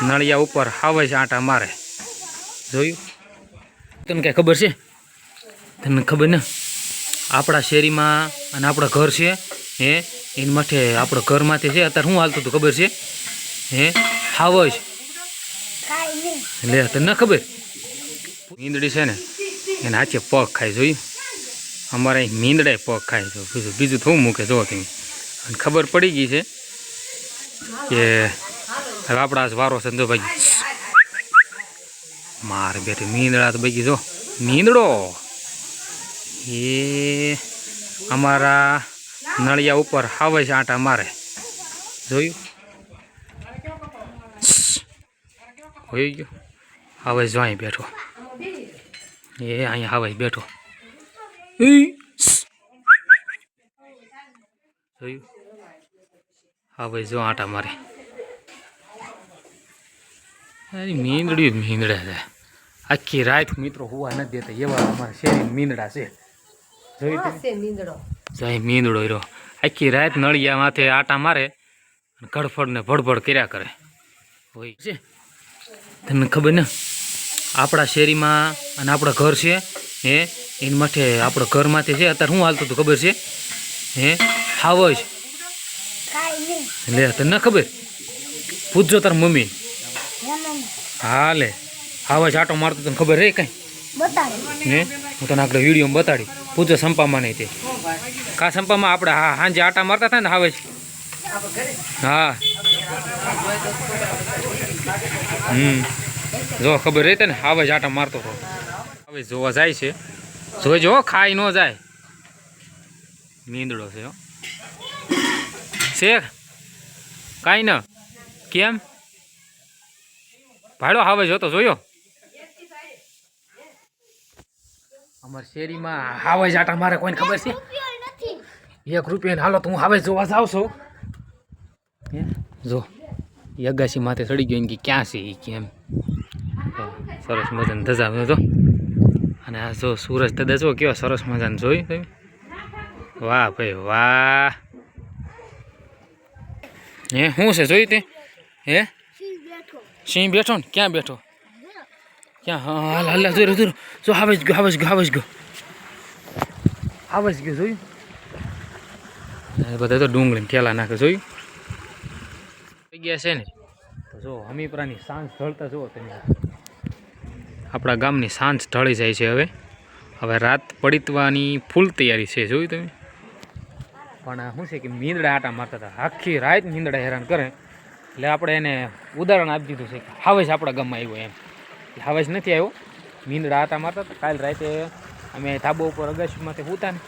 નળિયા ઉપર હાવે છે આટા મારે જોયું તને કઈ ખબર છે તને ખબર ને આપણા શેરીમાં અને આપણા ઘર છે હે એની માટે આપણા ઘરમાંથી છે અત્યારે શું હાલતું હતું ખબર છે હે હાવે છે લે તને ન ખબર મીંદડી છે ને એને હાથે પગ ખાય જોયું અમારે અહીં મીંદડાય પગ ખાય છે બીજું થોડું મૂકે જો તમે અને ખબર પડી ગઈ છે કે હવે આપણા વારો છે જો ભાઈ મારે બેઠી મીંદડા તો ભાઈ જો મીંદડો એ અમારા નળિયા ઉપર હાવે છે આટા મારે જોયું હોઈ ગયો હવે જો અહીં બેઠો એ અહીંયા હવે બેઠો જોયું હવે જો આટા મારે મીંદડી મીંદડા છે આખી રાત મિત્રો હોવા નથી દેતા એવા અમારા શેરી મીંદડા છે જોયું મીંદડો રહ્યો આખી રાત નળિયા માથે આટા મારે ગડફડ ને ભડભડ કર્યા કરે હોય છે તને ખબર ને આપણા શેરીમાં અને આપણા ઘર છે હે એની માટે આપણા ઘરમાંથી છે અત્યારે શું હાલતું હતું ખબર છે હે હાવે છે લે તને ન ખબર પૂછજો તાર મમ્મી હા લે હાવે છે આટો મારતો તને ખબર હે કઈ હે હું તને આપણે વિડીયોમાં બતાડી પૂછો સંપામાં નહીં તે કા સંપામાં આપણે હા સાંજે આટા મારતા હતા ને હાવે છે હા જો ખબર રહી ને હાવે જ આટા મારતો હતો હવે જોવા જાય છે જોઈજો ખાઈ ન જાય મીંદડો છે શેખ કાંઈ ન કેમ ભાડો હાવે જોતો જોયો અમારી શેરીમાં હાવે જ આટા મારે કોઈને ખબર છે 1 રૂપિયા હાલો તો હું હાવે જોવા જાઉં છું જો અગાસી માથે ચડી ગયો કે ક્યાં છે એ કેમ સરસ મજાને ધજા તો અને આ જો સૂરજ દાદા જો કેવા સરસ મજાને જોયું તમે વાહ ભાઈ વાહ હે શું છે જોયું તે હે સિંહ બેઠો ને ક્યાં બેઠો ક્યાં હા હાલ હાલ જોઈ જોઈ જો હાવે જ ગયો હાવે જ ગયો હાવે જ ગયો હાવે જ ગયો જોયું બધા તો ડુંગળી ઠેલા નાખે જોયું જગ્યા છે ને તો જો હમીપરાની સાંજ ઢળતા જુઓ તમે આપણા ગામની સાંજ ઢળી જાય છે હવે રાત પડીતવાની ફૂલ તૈયારી છે જોયું તમે પણ શું છે કે મીંદડા આટા મારતા હતા આખી રાત મીંદડા હેરાન કરે એટલે આપણે એને ઉદાહરણ આપી દીધું છે કે હાવેશ આપણા ગામમાં આવ્યો એમ હાવેશ નથી આવ્યો મીંદડા આટા મારતા હતા કાલ રાતે અમે ધાબા ઉપર અગાશીમાંથી ઉતા ને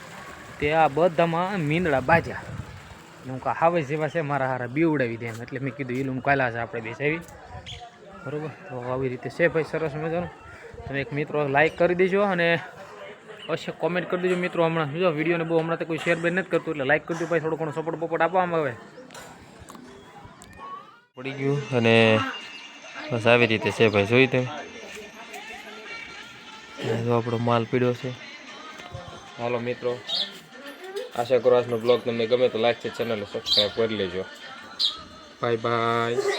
તે આ બધામાં મીંદડા બાજ્યા હું કા હાવેશ જેવા છે મારા હારા બીવડાવી દે એમ એટલે મેં કીધું એલું કાલા છે આપણે બેસાવી બરાબર તો આવી રીતે છે ભાઈ સરસ મજાનું તમે એક મિત્રો લાઈક કરી દેજો અને અવશ્ય કોમેન્ટ કરી દેજો મિત્રો હમણાં જો વિડીયોને બહુ હમણાં તો કોઈ શેર બેન નથી કરતું એટલે લાઈક કરજો ભાઈ થોડો ઘણો સપોર્ટ બપોર્ટ આપવામાં આવે પડી ગયું અને બસ આવી રીતે છે ભાઈ જોઈ તમે જો આપણો માલ પીડ્યો છે હાલો મિત્રો આશા કરો આજનો બ્લોગ તમને ગમે તો લાઈક છે ચેનલને સબસ્ક્રાઈબ કરી લેજો બાય બાય